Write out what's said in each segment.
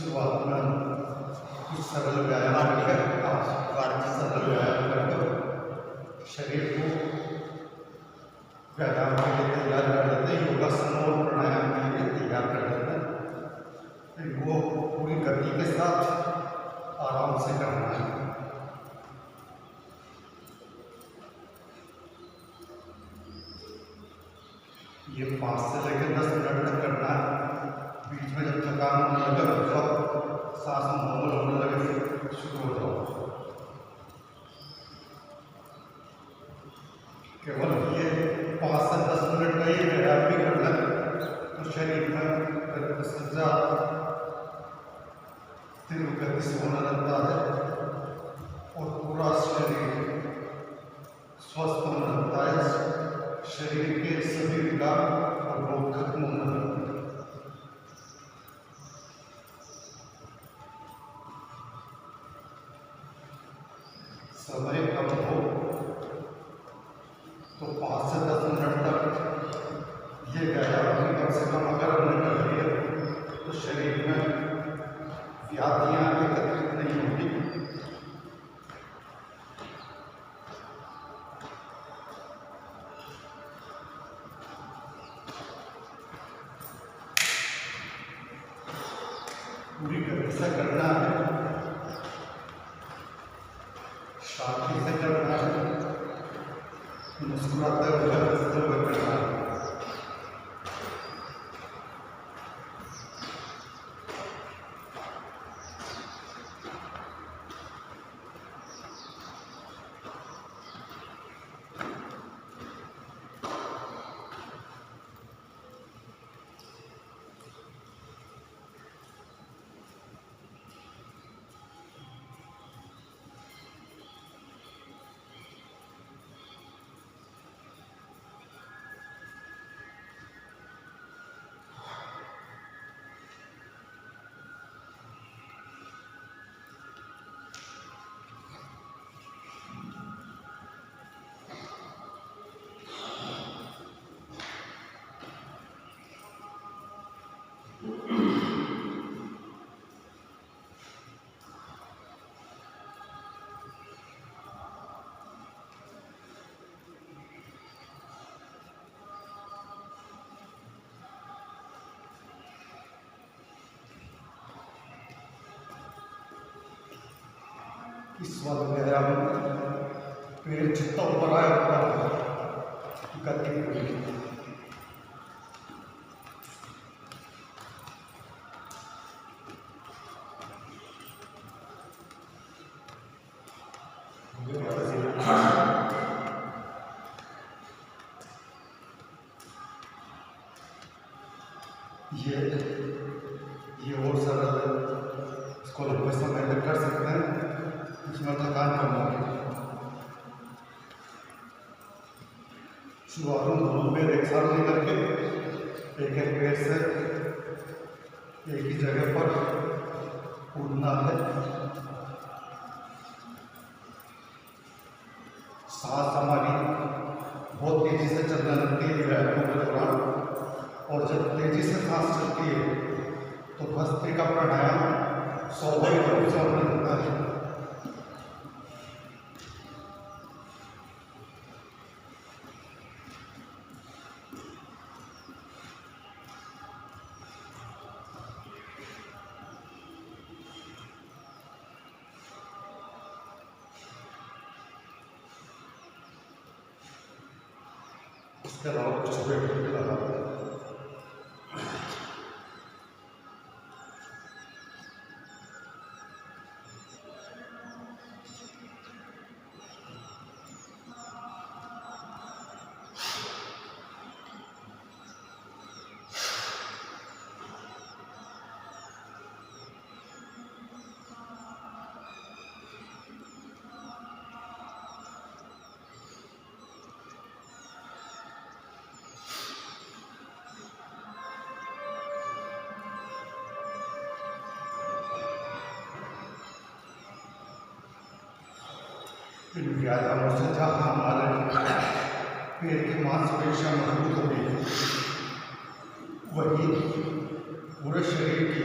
शुरुआत में कुछ सरल व्यायाम सरल व्यायाम कर शरीर को व्यायाम के लिए तैयार कर देते हैं। योगासन और प्राणायाम के लिए तैयार कर देते हैं। फिर वो पूरी गति के साथ आराम से करना है। ये 5 से लेकर 10 मिनट तक करना है। बीच में जब थकान होने लगे तो सांस नॉर्मल होने लगे फिर शुरू हो जाओ। केवल ये 5 से 10 मिनट का ही व्यायाम भी करना है तो शरीर में रक्त संचार स्थिर गति से होने लगता है और पूरा शरीर स्वस्थ होने लगता है। शरीर के सभी विकार और रोग खत्म होने लगते हैं। समय कम हो तो 5 से 10 मिनट तक ये व्यायाम भी कम से कम अगर हमने कर लिया तो शरीर में व्याधियां एकत्रित नहीं होगी। पूरी गति से करना है, शांति से करना है, मुस्कुराते हुए हंसते हुए करना है। इस वाले व्यायाम में पेड़ जितना ऊपर आया उतना गति पूरी। ये और सरल है, इसको लंबे समय तक कर सकते हैं। इसमें थकान कम होगी। शुरुआत में दोनों पैर एक साथ लेकर के एक एक पैर से एक ही जगह पर कूदना है। सांस हमारी बहुत तेजी से चलने लगती है व्यायामों के दौरान, और जब तेजी से सांस चलती है तो भस्त्रिका प्राणायाम स्वाभाविक रूप से होने लगता है। इसके अलावा कुछ वेट भी लगाते हैं। इन व्यायामों से जहाँ हमारे पेट की मांसपेशियाँ मजबूत होती है वही पूरे शरीर की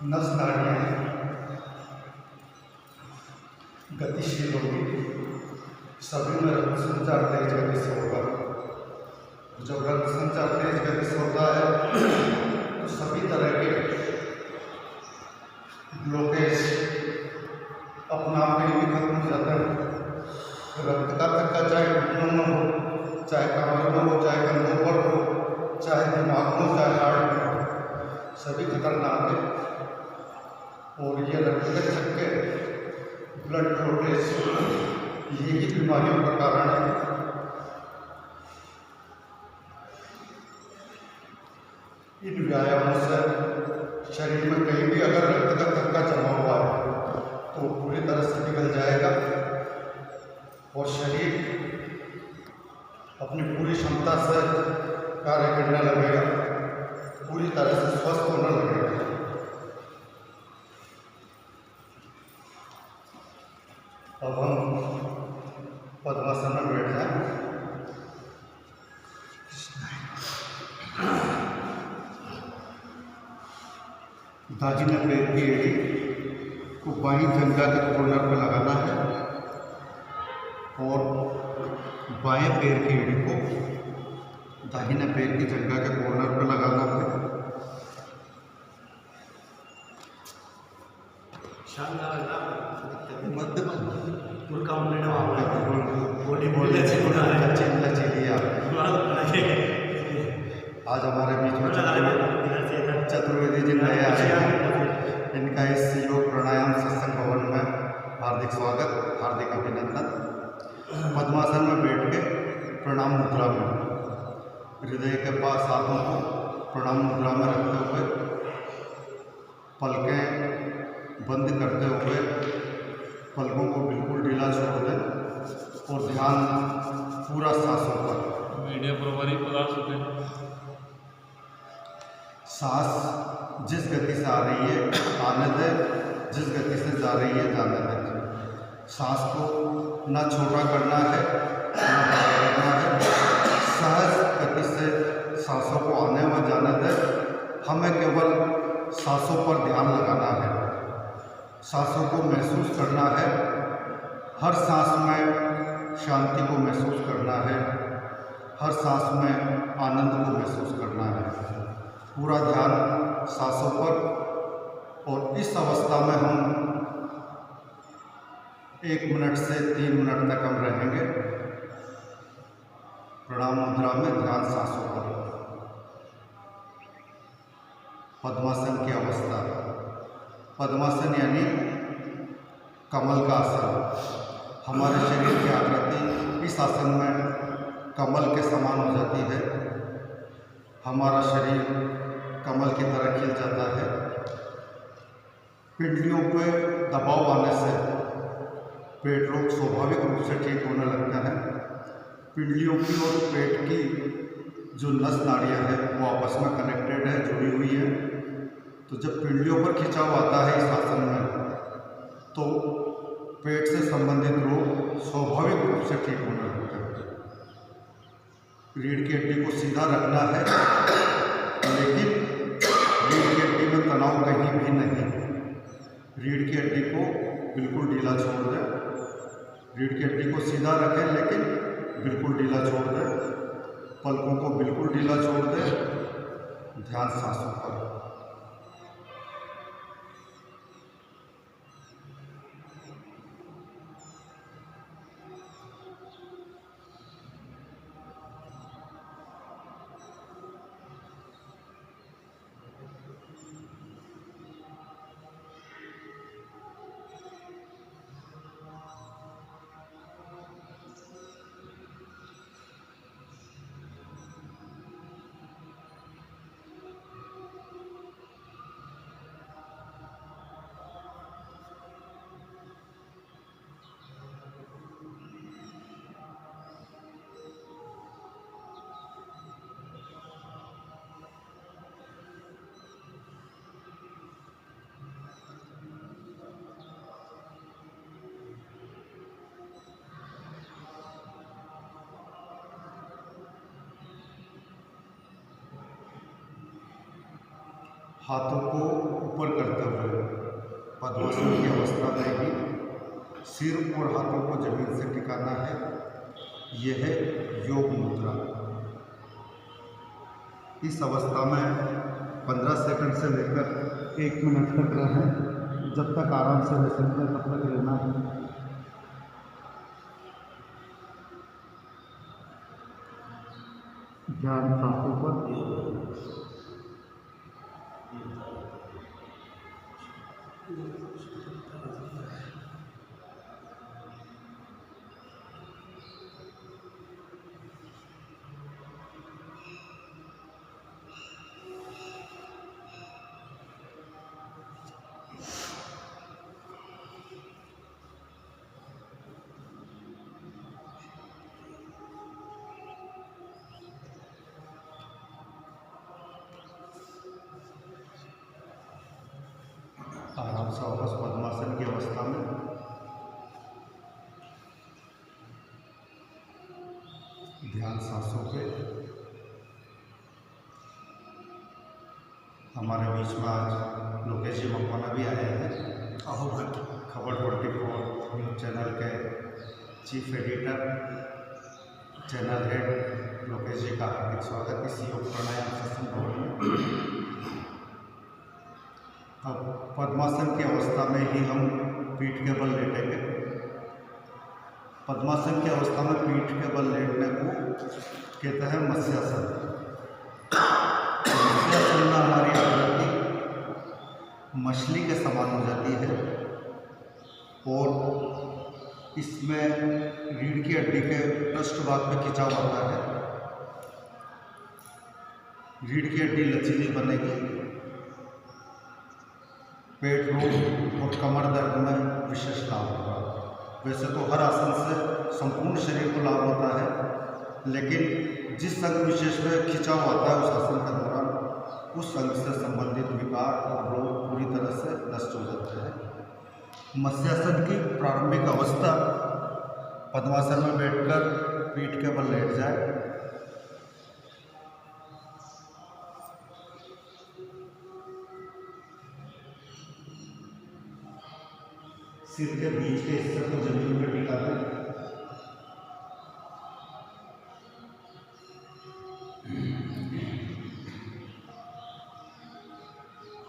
नस नाड़ियाँ गतिशील होगी, सभी में रक्त संचार तेज गति से होगा। जब रक्त संचार तेज गति से होता है तो सभी तरह के ब्लॉकेज अपना आप ही खत्म हो जाता है। रक्त का थक्का चाहे घुटनों में हो, चाहे कमर में हो, चाहे कंधों पर हो, चाहे दिमाग में हो, चाहे हार्ट में हो, सभी खतरनाक है। और ये रक्त के थक्के, ब्लड ब्लॉकेज, यही बीमारियों का कारण है। इन व्यायामों से शरीर में कहीं भी अगर रक्त का थक्का जमा हुआ है तो पूरी तरह से निकल जाएगा और शरीर अपनी पूरी क्षमता से कार्य करने लगेगा, पूरी तरह से स्वस्थ होने लगेगा। अब हम पद्मासन में बैठ जाएं। दाहिने पैर की एड़ी को बाईं जंघा के कॉर्नर पर लगाना है और बाएं पैर की एड़ी को दाहिने पैर की जंघा के कॉर्नर पर लगाना है। आज हमारे बीच में चतुर्वेदी जी नए आए हैं, इनका इस योग प्राणायाम सत्संग भवन में हार्दिक स्वागत, हार्दिक अभिनंदन। पद्मासन में बैठ के प्रणाम मुद्रा में हृदय के पास हाथों को प्रणाम मुद्रा में रखते हुए पलकें बंद करते हुए पलकों को बिल्कुल ढीला छोड़ दें और ध्यान पूरा सांसों पर। मीडिया प्रभारी पदार्थ होते हैं। सांस जिस गति से आ रही है आने दें, जिस गति से जा रही है जाने दें। सांस को ना छोटा करना है ना बड़ा करना है, सहज गति से सांसों को आने व जाने दें। हमें केवल सांसों पर ध्यान लगाना है, सांसों को महसूस करना है, हर सांस में शांति को महसूस करना है, हर सांस में आनंद को महसूस करना है। पूरा ध्यान सांसों पर। और इस अवस्था में हम 1 मिनट से 3 मिनट तक हम रहेंगे प्रणाम मुद्रा में, ध्यान सांसों पर। पद्मासन की अवस्था। पद्मासन यानी कमल का आसन। हमारे शरीर की आकृति इस आसन में कमल के समान हो जाती है। हमारा शरीर कमल की तरह खिल जाता है। पिंडलियों पे दबाव आने से पेट रोग स्वाभाविक रूप से ठीक होने लगता है। पिंडलियों की और पेट की जो नस नाड़ियाँ हैं वो आपस में कनेक्टेड है, जुड़ी हुई है। तो जब पिंडलियों पर खिंचाव आता है इस आसन में तो पेट से संबंधित रोग स्वाभाविक रूप से ठीक होने लगता है। रीढ़ की हड्डी को सीधा रखना है, लेकिन रीढ़ की हड्डी में तनाव कहीं भी नहीं। रीढ़ की हड्डी को बिल्कुल ढीला छोड़ दें। रीढ़ की हड्डी को सीधा रखें लेकिन बिल्कुल ढीला छोड़ दें। पलकों को बिल्कुल ढीला छोड़ दें। ध्यान सांसों पर। हाथों को ऊपर करते हुए पद्मासन की अवस्था में ही सिर और हाथों को जमीन से टिकाना है। यह है योग मुद्रा। इस अवस्था में 15 सेकंड से लेकर 1 मिनट तक रहें। जब तक आराम से रह सकते हैं तब तक रहना है। ध्यान सांसों पर। आराम से वापस पद्मासन की अवस्था में। ध्यान सांसों पे। हमारे बीच में आज लोकेश जी मकवाना भी आए हैं, खबर 24 न्यूज़ चैनल के chief editor, channel head Lokesh ji का हार्दिक स्वागत इस योग प्राणायाम सत्संग भवन में। अब पद्मासन की अवस्था में ही हम पीठ के बल लेटेंगे। पद्मासन की अवस्था में पीठ के बल लेटने को कहते हैं मत्स्यासन। मत्स्यासन में हमारी आकृति मछली के समान हो जाती है और इसमें रीढ़ की हड्डी के पृष्ठभाग में खिंचाव आता है। रीढ़ की हड्डी लचीली बनेगी। पेट रोग और कमर दर्द में विशेष लाभ होगा। वैसे तो हर आसन से संपूर्ण शरीर को लाभ होता है, लेकिन जिस अंग विशेष में खिंचाव आता है उस आसन के दौरान उस अंग से संबंधित विकार और रोग पूरी तरह से नष्ट हो जाते हैं। मत्स्यासन की प्रारंभिक अवस्था पद्मासन में बैठकर पीठ के बल लेट जाए। सिर के बीच के हिस्से को जमीन पर टिका दें।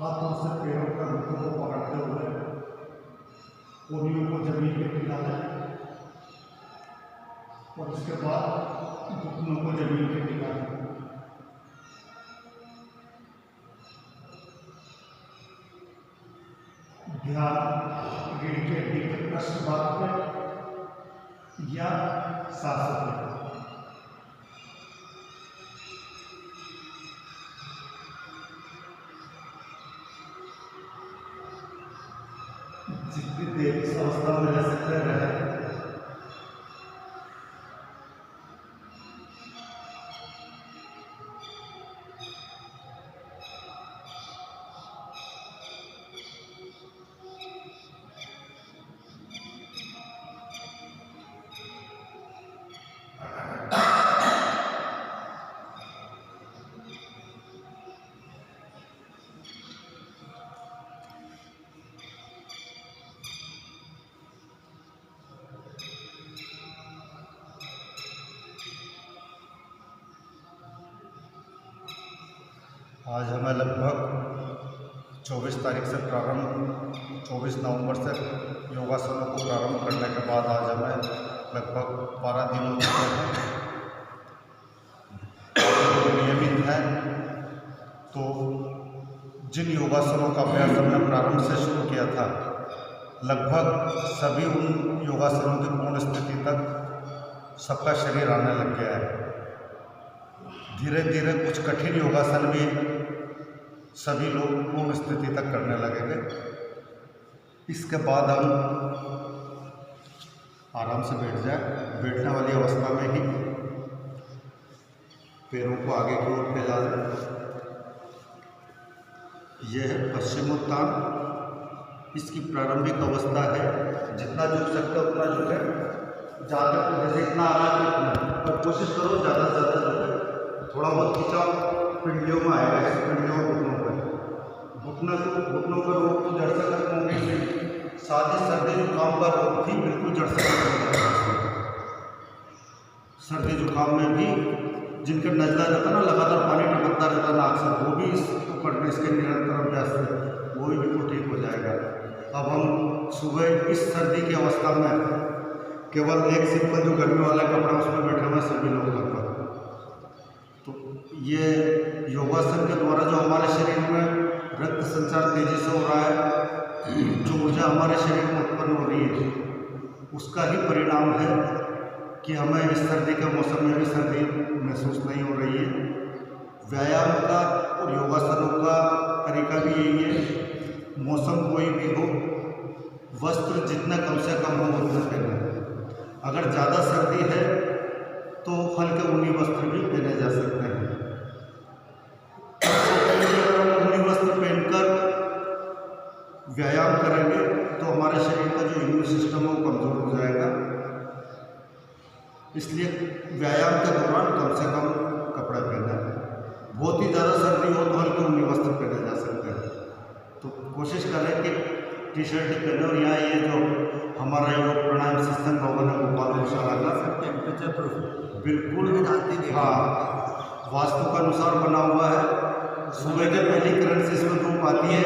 हाथों से पैरों का मुखों को पकड़ते हुए कोहनियों को जमीन पर टिका दें और उसके बाद घुटनों को जमीन पर टिका दें। ध्यान रीढ़ की हड्डी के पृष्ठभाग पे या सांसों पे। जितनी देर इस अवस्था में रह सकते हैं। आज हमें लगभग 24 तारीख से प्रारंभ 24 नवंबर से योगासनों को प्रारंभ करने के बाद आज हमें लगभग 12 दिन हो चुके हैं। नियमित है तो जिन योगासनों का अभ्यास हमने प्रारंभ से शुरू किया था लगभग सभी उन योगासनों की पूर्ण स्थिति तक सबका शरीर आने लग गया है। धीरे धीरे कुछ कठिन योगासन भी सभी लोग पूर्ण स्थिति तक करने लगेंगे। इसके बाद हम आराम से बैठ जाए। बैठने वाली अवस्था में ही पैरों को आगे की ओर फैला दें। यह है पश्चिमोत्तान। इसकी प्रारंभिक अवस्था है। जितना झुक सकते हो उतना झुके। ज़्यादा जैसे इतना आ रहा है उतना, और कोशिश करो ज़्यादा से ज़्यादा झुके। थोड़ा बहुत खिंचाव पिंडलियों में आएगा, इस पिंडलियों को घुटनों पर। घुटनों का रोग तो जड़ से खत्म होगी ही, साथ ही सर्दी जुकाम का रोग भी बिल्कुल जड़ से खत्म हो जाएगा। सर्दी जुकाम में भी जिनका नजला रहता है ना, लगातार पानी टपकता रहता है नाक से, वो भी इसको करने इसके निरंतर अभ्यास से वो भी बिल्कुल ठीक हो जाएगा। अब हम सुबह इस सर्दी की अवस्था में केवल एक सिंपल जो गर्मी वाला कपड़ा उसमें बैठे हुए सभी लोग लगभग, तो ये योगासन के द्वारा जो हमारे शरीर में रक्त संचार तेजी से हो रहा है, जो ऊर्जा हमारे शरीर में उत्पन्न हो रही है, उसका ही परिणाम है कि हमें इस सर्दी के मौसम में भी सर्दी महसूस नहीं हो रही है। व्यायाम का और योगासनों का तरीका भी यही है, मौसम कोई भी हो, वस्त्र जितना कम से कम हो उतना पहने। अगर ज़्यादा सर्दी है तो हल्के ऊनी वस्त्र भी पहने जा सकते हैं। अगर हम ऊनी वस्त्र पहनकर व्यायाम करेंगे तो हमारे शरीर का जो इम्यून सिस्टम है वो कमज़ोर हो जाएगा। इसलिए व्यायाम के दौरान कम से कम कपड़ा पहनना है। बहुत ही ज़्यादा सर्दी हो तो हल्के ऊनी वस्त्र पहने जा सकते हैं। तो कोशिश करें कि टी शर्ट पहने। और यहाँ ये जो हमारा योग प्राणायाम सत्संग भवन है भोपाल गौशाला का टेम्परेचर प्रूफ बिल्कुल हाँ वास्तु के अनुसार बना हुआ है। सुबह के पहली किरण से इसमें धूप आती है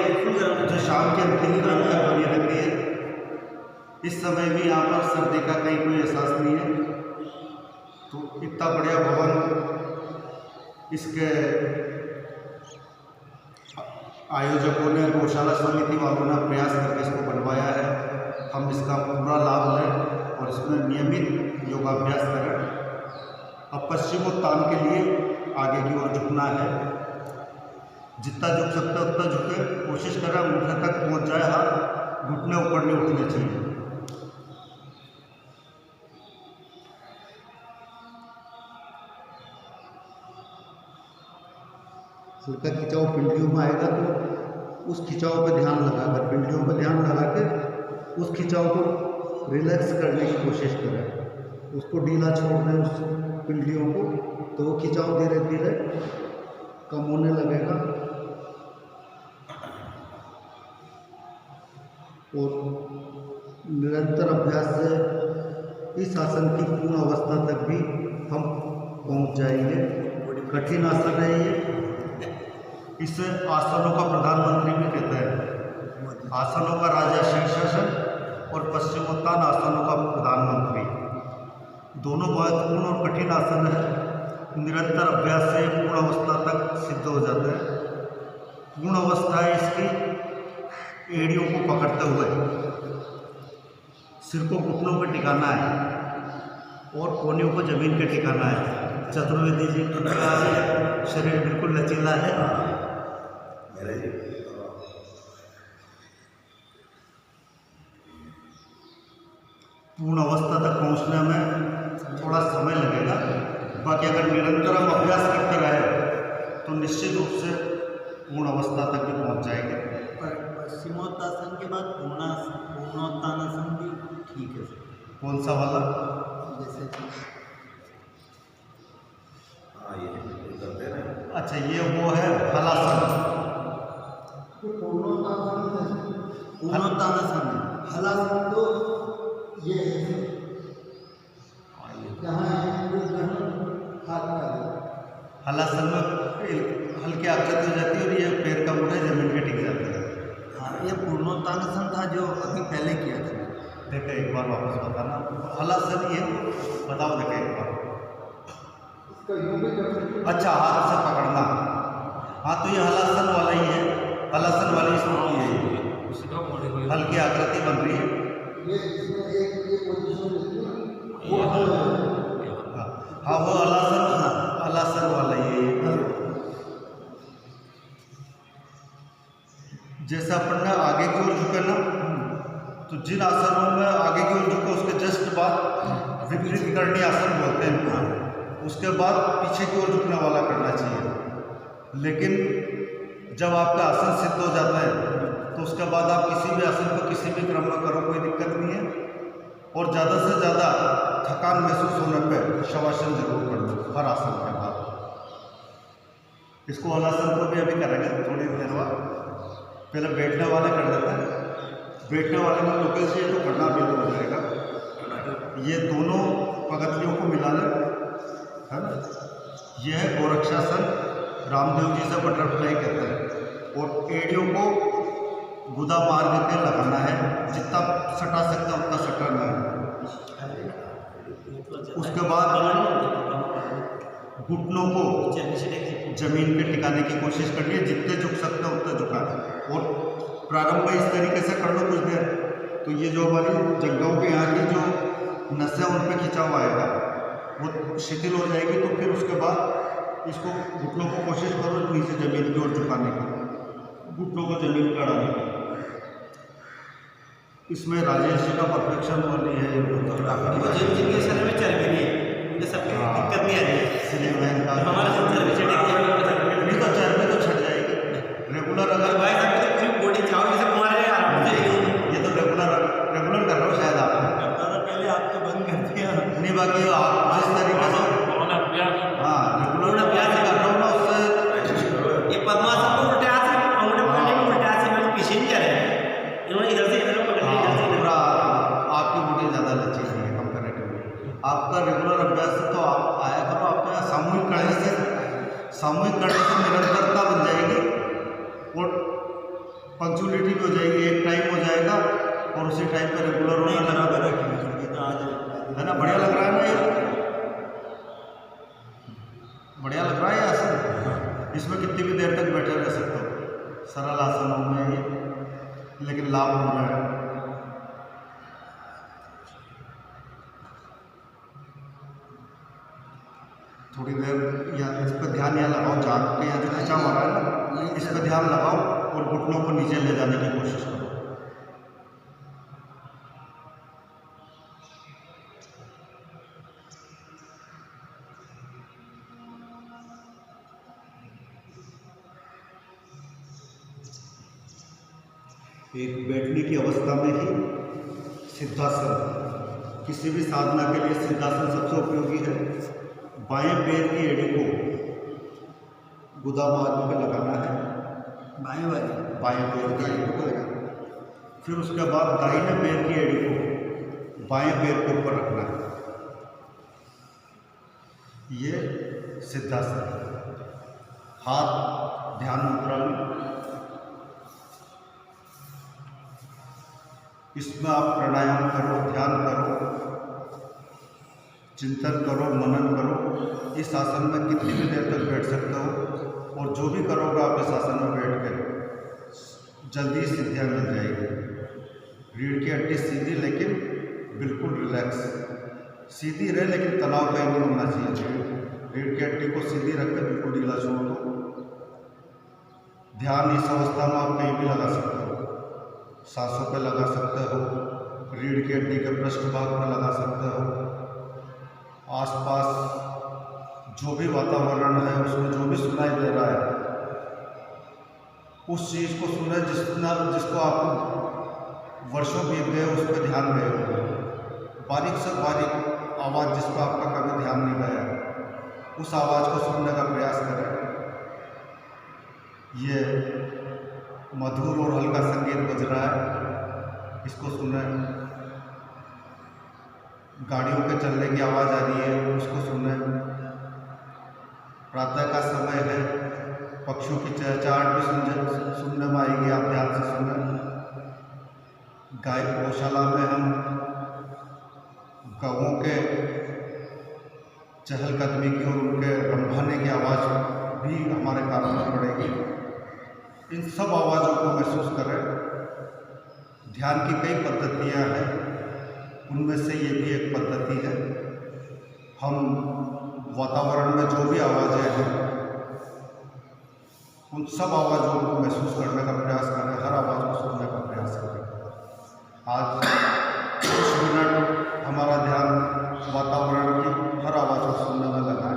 जो शाम के अंतिम किरण तक बनी रहती है। इस समय भी यहाँ पर सर्दी का कहीं कोई एहसास नहीं है। तो इतना बढ़िया भवन इसके आयोजकों ने, गौशाला समिति वालों ने प्रयास करके इसको बनवाया है। हम इसका पूरा लाभ लें और इसमें नियमित योगाभ्यास करें। अब पश्चिमोत्तान के लिए आगे की ओर झुकना है। जितना झुक सकते उतना झुके, कोशिश करें अंगूठे तक पहुंच जाए हाथ, घुटने ऊपर नहीं उठने चाहिए। हल्का खिंचाव पिंडलियों में आएगा तो उस खिंचाव पर ध्यान लगाकर, पिंडलियों पर ध्यान लगा के उस खिंचाव को रिलैक्स करने की कोशिश करें। उसको ढीला छोड़ दें उस पिंडलियों को, तो वो खिंचाव धीरे धीरे कम होने लगेगा। और निरंतर अभ्यास से इस आसन की पूर्ण अवस्था तक भी हम पहुंच जाएंगे। कठिन आसन है ये, इसे आसनों का प्रधानमंत्री भी कहते हैं। आसनों का राजा शीर्षासन और पश्चिमोत्तान आसनों का प्रधानमंत्री, दोनों महत्वपूर्ण और कठिन आसन है। निरंतर अभ्यास से पूर्ण अवस्था तक सिद्ध हो जाते हैं। पूर्ण अवस्था है इसकी एड़ियों को पकड़ते हुए, सिर को घुटनों पर टिकाना है और कोहनियों को जमीन पे टिकाना है। चतुर्वेदी जी शरीर बिल्कुल लचीला है। पूर्ण अवस्था तक पहुंचने में थोड़ा समय लगेगा। बाकी अगर निरंतर हम अभ्यास करते रहे तो निश्चित रूप से पूर्ण अवस्था तक भी पहुंच जाएंगे। पश्चिमोत्तान के बाद पूर्णोत्तानासन भी ठीक है। कौन सा वाला? जैसे अच्छा, ये वो है हलासन। पूर्णोत्तानासन हलासन तो ये हलासन में हल्की आकृति हो जाती है और ये पैर का मुड़ा जमीन पे टिक जाता है। हाँ, ये पूर्णोत्तानासन था जो अभी पहले किया था। देखा एक बार वापस बताना। हलासन ये बताओ, देखा एक बार। अच्छा, हाथ से पकड़ना। हाँ, तो ये हलासन वाला ही है। हलासन वाली स्थिति है ये। हल्की आकृति बन रही है। हाँ, वो हलासन, हलासन वाला ही है। जैसे अपन ने आगे की ओर झुके ना, तो जिन आसनों में आगे की ओर झुके उसके जस्ट बाद विपरीत करणी आसन बोलते हैं। उसके बाद पीछे की ओर झुकने वाला करना चाहिए। लेकिन जब आपका आसन सिद्ध हो जाता है तो उसके बाद आप किसी भी आसन को किसी भी क्रम में करो, कोई दिक्कत नहीं है। और ज़्यादा से ज़्यादा थकान महसूस होने पर शवासन जरूर कर लो हर आसन के बाद। इसको हलासन को भी अभी करेंगे थोड़ी देर बाद। पहले बैठने वाले कर लेते हैं। बैठने वाले में लोकल से तो करना भी हो जाएगा। ये दोनों पगथियों को मिला लें, है ना। यह है गोरक्षासन, रामदेव जी से बटरफ्लाई कहते हैं। और एड़ियों को गुदा मार्ग के लगाना है, जितना सटा सकता है उतना सटाना है। उसके बाद घुटनों को जमीन पे टिकाने की कोशिश करनी है, जितने झुक सकते हैं उतना झुकाना। और प्रारंभ में इस तरीके से कर लो कुछ देर, तो ये जो हमारी जंघों के यहाँ की जो नसें उन पर खिंचाव आएगा वो शिथिल हो जाएगी। तो फिर उसके बाद इसको घुटनों को कोशिश करो नीचे जमीन की ओर झुकाने की, घुटनों को जमीन पर अड़ाने की। इसमें राजेश जी का परफेक्शन वाली है, जिनके शरीर में चर्बी नहीं है उनके सबके दिक्कत नहीं आ रही है। इसलिए मैं हमारा सब चर्बी नहीं तो चर्बी तो छट जाएगी रेगुलर। अगर भाई साहब तो पूरी बॉडी चाहो जैसे तुम्हारे आराम से ये तो रेगुलर कर रहा हूँ शायद आप पहले आपको बंद कर दिया नहीं, बाकी आप जिस तरीके से उन्होंने अभ्यास हाँ रेगुलर अभ्यास कर रहा हूँ ना, उससे ये पद्मासन को उल्टे हाथ से अंगूठे पकड़ने में उल्टे हाथ से मैंने पीछे नहीं जा रहे हैं, इन्होंने इधर से इधर पकड़ लिया, इधर से इधर। पूरा आपकी बॉडी ज़्यादा लचीली है कंपेरेटिवली। आपका रेगुलर अभ्यास है तो आप आया करो। आपका यहाँ सामूहिक करने से निरंतरता बन जाएगी और पंक्चुअलिटी भी हो जाएगी, एक टाइम हो जाएगा और उसी टाइम पर रेगुलर होना लगा है ना। बढ़िया लग रहा है ना, ये बढ़िया लग रहा है आसन। इसमें कितनी भी देर तक बैठे रह सकते हो, सरल आसनों में ये, लेकिन लाभ हो रहा है। थोड़ी देर या इस पर ध्यान यहाँ लगाओ, जाग के यहाँ जो खिंचा हो रहा है ना, इस पर ध्यान लगाओ और घुटनों को नीचे ले जाने की कोशिश करो। एक बैठने की अवस्था में ही सिद्धासन, किसी भी साधना के लिए सिद्धासन सबसे उपयोगी है। बाएं पैर की एड़ी को गुदा मार्ग पे लगाना है, बाएं पैर की एड़ी को लगाना। फिर उसके बाद दाहिने पैर की एड़ी को बाएं पैर के ऊपर रखना है। ये सिद्धासन है। हाथ ध्यान मुद्रा में, इसमें आप प्राणायाम करो, ध्यान करो, चिंतन करो, मनन करो। इस आसन में कितनी भी देर तक बैठ सकते हो और जो भी करोगे आप इस आसन में बैठ कर जल्दी सिद्धियाँ मिल जाएगी। रीढ़ की हड्डी सीधी लेकिन बिल्कुल रिलैक्स, सीधी रहे लेकिन तनाव कहीं नहीं होना चाहिए। रीढ़ की हड्डी को सीधी रख कर बिल्कुल ढीला छोड़ दो। ध्यान इस अवस्था में आप कहीं भी लगा सकते हो, सांसों पे लगा सकते हो, रीढ़ की हड्डी के पृष्ठभाग में लगा सकते हो। आसपास जो भी वातावरण है उसमें जो भी सुनाई दे रहा है उस चीज़ को सुने जिसको आप वर्षों बीत गए उस पर ध्यान गए हो। बारीक से बारीक आवाज़ जिस पर आपका कभी ध्यान नहीं गया उस आवाज़ को सुनने का प्रयास करें। ये मधुर और हल्का संगीत बज रहा है, इसको सुनें। गाड़ियों के चलने की आवाज़ आ रही है, उसको सुनें। प्रातः का समय है, पक्षियों की चहचहाट भी सुनने में आएगी, आप ध्यान से सुनें। गाय गौशाला में हम गौओं के चहलकदमी की और उनके रंभाने की आवाज़ भी हमारे कानों में पड़ेगी। इन सब आवाज़ों को महसूस करें। ध्यान की कई पद्धतियाँ हैं, उनमें से ये भी एक पद्धति है। हम वातावरण में जो भी आवाज़ें हैं उन सब आवाज़ों को महसूस करने का प्रयास करें, हर आवाज़ को सुनने का प्रयास करें। आज कुछ मिनट हमारा ध्यान वातावरण की हर आवाज़ को सुनने में लगा है।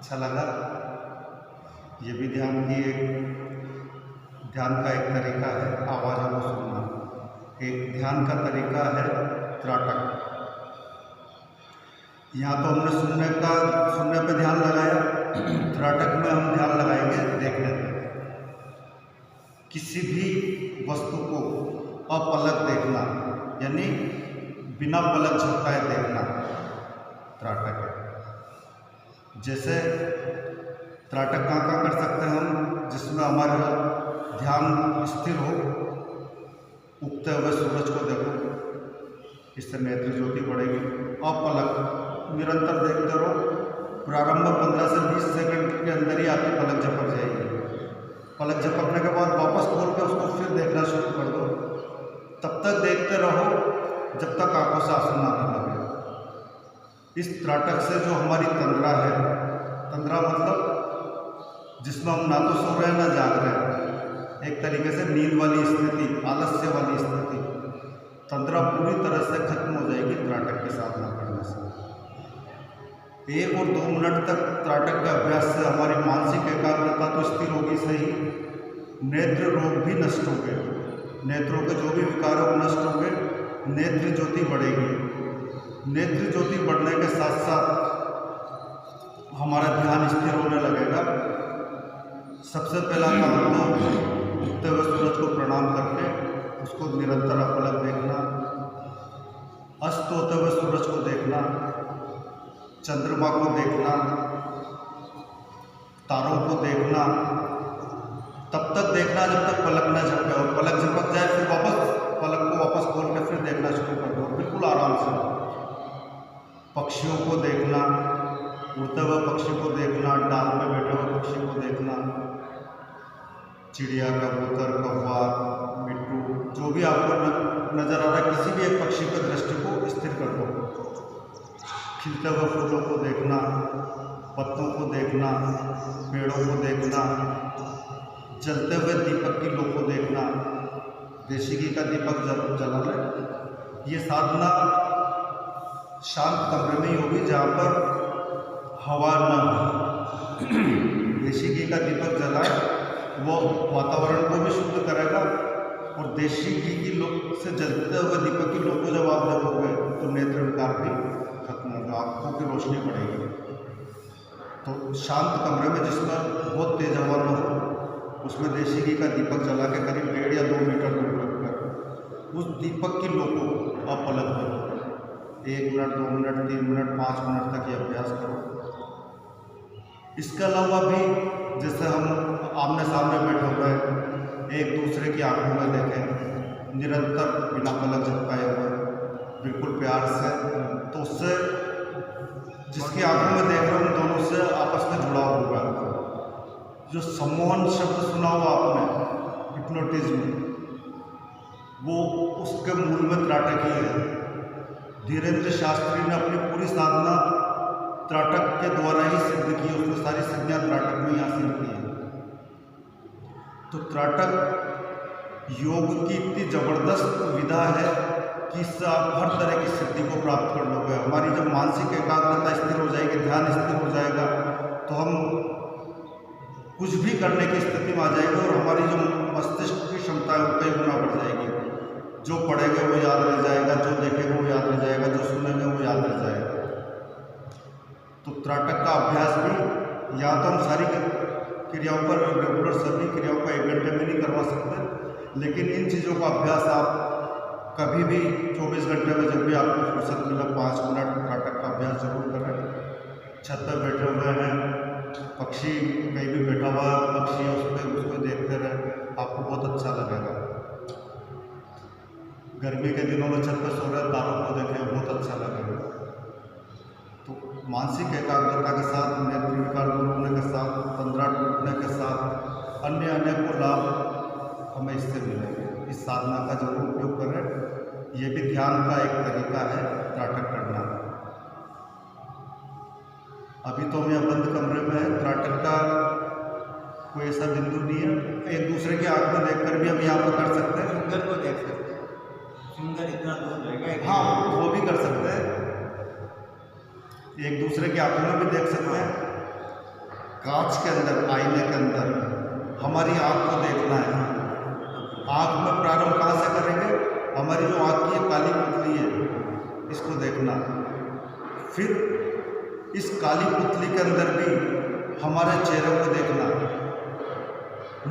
अच्छा लगा। ये भी ध्यान की ध्यान का एक तरीका है आवाज़ों को सुनना। एक ध्यान का तरीका है त्राटक। यहाँ तो हमने सुनने पे ध्यान लगाया, त्राटक में हम ध्यान लगाएंगे देखने पे। किसी भी वस्तु को अपलक देखना, यानी बिना पलक झपकाए देखना त्राटक है। जैसे त्राटक कहाँ कर सकते हैं हम, जिसमें हमारा ध्यान स्थिर हो। उगते हुए सूरज को देखो, इससे नेत्र ज्योति बढ़ेगी। अपलक निरंतर देखते रहो। प्रारंभ 15 से 20 सेकंड के अंदर ही आपकी पलक झपक जाएगी। पलक झपकने के बाद वापस खोल के उसको फिर देखना शुरू कर दो। तब तक देखते रहो जब तक आंखों से आंसू ना आने लगे। इस त्राटक से जो हमारी तंद्रा है, तंद्रा मतलब जिसमें हम ना तो सो रहे हैं ना जाग रहे हैं, एक तरीके से नींद वाली स्थिति, आलस्य वाली स्थिति, तंद्रा पूरी तरह से खत्म हो जाएगी त्राटक की साधना करने से। 1 और 2 मिनट तक त्राटक के अभ्यास से हमारी मानसिक एकाग्रता तो स्थिर होगी सही, नेत्र रोग भी नष्ट होंगे। नेत्रों के जो भी विकार हो नष्ट होंगे, नेत्र ज्योति बढ़ेगी। नेत्र ज्योति बढ़ने के साथ साथ हमारा ध्यान स्थिर होने लगेगा। सबसे पहला काम तो उगते हुए सूरज को प्रणाम करके उसको निरंतर अपलक देखना, अस्त होते हुए सूरज को देखना, चंद्रमा को देखना, तारों को देखना। तब तक देखना जब तक पलक न झपके, और पलक झपक जाए फिर पलक को वापस खोल के फिर देखना शुरू कर दो, बिल्कुल आराम से। पक्षियों को देखना, उड़ते हुए पक्षी को देखना, डाल पे बैठे हुए पक्षी को देखना, चिड़िया, कबूतर, कौवा, मिट्टू, जो भी आपको नजर आ रहा है, किसी भी एक पक्षी की दृष्टि को स्थिर कर दो। खिलते हुए फूलों को देखना, पत्तों को देखना, पेड़ों को देखना, जलते हुए दीपक की लो को देखना। देशी घी का दीपक जब जला ले, ये साधना शांत कमरे में ही होगी जहाँ पर हवा न हो। देशी घी का दीपक जलाए, वो वातावरण को भी शुद्ध करेगा। और देशी घी की लो से जलते हुए दीपक की लो को जब आप देखोगे तो नेत्र विकार भी खत्म होगा, आँखों की रोशनी बढ़ेगी। तो शांत कमरे में जिसमें बहुत तेज हवा न हो, उसमें देशी घी का दीपक जला के करीब 1.5 या 2 मीटर दूर रखकर उस दीपक की लो को अपलक करो। 1 मिनट, 2 मिनट, 3 मिनट, 5 मिनट तक ये अभ्यास करो। इसके अलावा भी जैसे हम आमने सामने बैठे हुए एक दूसरे की आंखों में देखें, निरंतर बिना पलक झपकाए हुए, बिल्कुल प्यार से, तो उससे जिसकी आंखों में देख रहे हो उन दोनों से आपस में जुड़ाव होगा। जो सम्मोहन शब्द सुना हुआ आपने हिप्नोटिज्म, वो उसके मूल में त्राटक ही है। धीरेन्द्र शास्त्री ने अपनी पूरी साधना त्राटक के द्वारा ही सिद्ध की, उसने सारी सिद्धियाँ त्राटक में ही हासिल की है। तो त्राटक योग की इतनी जबरदस्त विधा है कि इससे आप हर तरह की सिद्धि को प्राप्त कर लोगे। हमारी जब मानसिक एकाग्रता स्थिर हो जाएगी, ध्यान स्थिर हो जाएगा, तो हम कुछ भी करने की स्थिति में आ जाएगी और हमारी जो मस्तिष्क की क्षमता है वो कई गुना बढ़ जाएगी। जो पढ़ेंगे वो याद रह जाएगा, जो देखेंगे वो याद रह जाएगा, जो सुनेंगे वो याद रह जाएगा। तो त्राटक का अभ्यास भी या तो हम सारी क्रियाओं पर रेगुलर सभी क्रियाओं का 1 घंटे में नहीं करवा सकते, लेकिन इन चीज़ों का अभ्यास आप कभी भी 24 घंटे में जब भी आपको फुर्सत मिले 5 मिनट त्राटक का अभ्यास जरूर करें। छत पर बैठे हुए हैं, पक्षी कहीं भी बैठा हुआ पक्षी है, उसको देखते रहे, आपको बहुत अच्छा लगेगा। गर्मी के दिनों में छत पर सो रहे तारों को देखें, बहुत अच्छा लगेगा। तो मानसिक एकाग्रता के साथ, नेत्र विकार दूर होने के साथ, तंद्रा टूटने के साथ अन्य अनेकों लाभ हमें इससे मिलेंगे। इस साधना का जरूर उपयोग करें। ये भी ध्यान का एक तरीका है त्राटक करना। अभी तो हम यहाँ बंद कमरे में है, त्राटक का कोई ऐसा बिंदु नहीं है। एक दूसरे की आंख में देखकर भी हम यहाँ पर कर सकते हैं। फिंगर को देख सकते हैं, फिंगर इतना दूर रहेगा। हाँ, वो भी कर सकते हैं। एक दूसरे की आंखों में भी देख सकते हैं। कांच के अंदर, आईने के अंदर हमारी आँख को देखना है। आँख में प्रारंभ कहाँ से करेंगे? हमारी जो आँख की काली पुतली है इसको देखना। फिर इस काली पुतली के अंदर भी हमारे चेहरे को देखना।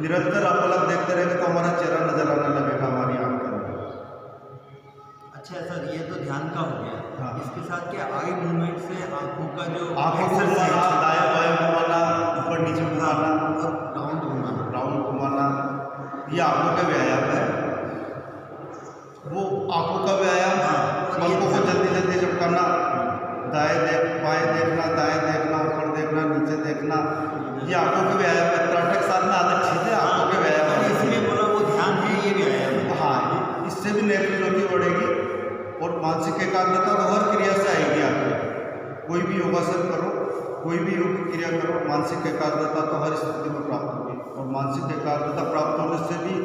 निरंतर आप अलग देखते रहेंगे तो हमारा चेहरा नजर आने लगेगा हमारी आँख के अंदर। अच्छा सर, ये तो ध्यान का हो गया। हाँ। इसके साथ क्या आई मूवमेंट से आंखों का जो आँखों को घुमाना, दाएं बाएं घुमाना, ऊपर नीचे घुमाना, राउंड घुमाना, ये आँखों का व्यायाम है। वो आँखों का व्यायाम, आँखों को जल्दी जल्दी झपकाना, बाएं देखना, दाएं देखना, ऊपर देखना, नीचे देखना, ये आँखों के व्यायाम है। त्राटक साधना आदत चीजें आँखों के व्यायाम है। इसलिए बोला वो ध्यान है, ये व्यायाम है। हाँ, इससे भी नेत्र ज्योति बढ़ेगी और मानसिक एकाग्रता तो हर क्रिया से आएगी आपको। कोई भी योगासन करो, कोई भी योग की क्रिया करो, मानसिक एकाग्रता तो हर स्थिति में प्राप्त होगी। और मानसिक एकाग्रता प्राप्त होने से भी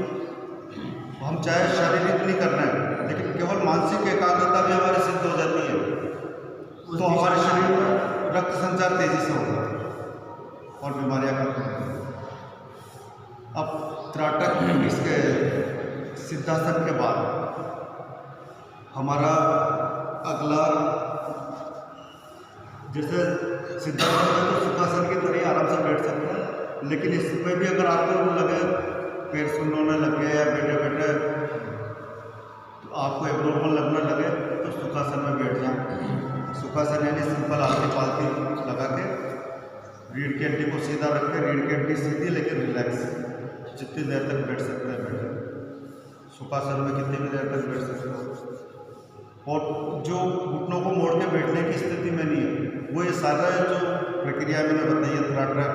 हम चाहे शारीरिक नहीं कर रहे हैं, लेकिन केवल मानसिक एकाग्रता भी हमारी सिद्ध हो जाती है तो हमारे शरीर में रक्त संचार तेजी से होगा और बीमारियां कम होंगी। अब त्राटक इसके सिद्धासन के बाद हमारा अगला, जैसे सिद्धासन में तो सुखासन की तरह आराम से बैठ सकते हैं, लेकिन इसमें भी अगर आपको लगे पैर सुनने लगे या बैठे बैठे तो आपको एब्नॉर्मल लगने लगे तो सुखासन में बैठ जाएं। सुखासन यानी सिंपल आलती पालती लगा के रीढ़ की हड्डी को सीधा रख के, रीढ़ की हड्डी सीधी लेकिन रिलैक्स, जितनी देर तक बैठ सकते हैं बैठे। सुखासन में कितनी भी देर तक बैठ सकते हो। और जो घुटनों को मोड़ के बैठने की स्थिति में नहीं है, वो ये सारा जो प्रक्रिया मैंने बताई है, त्राटक,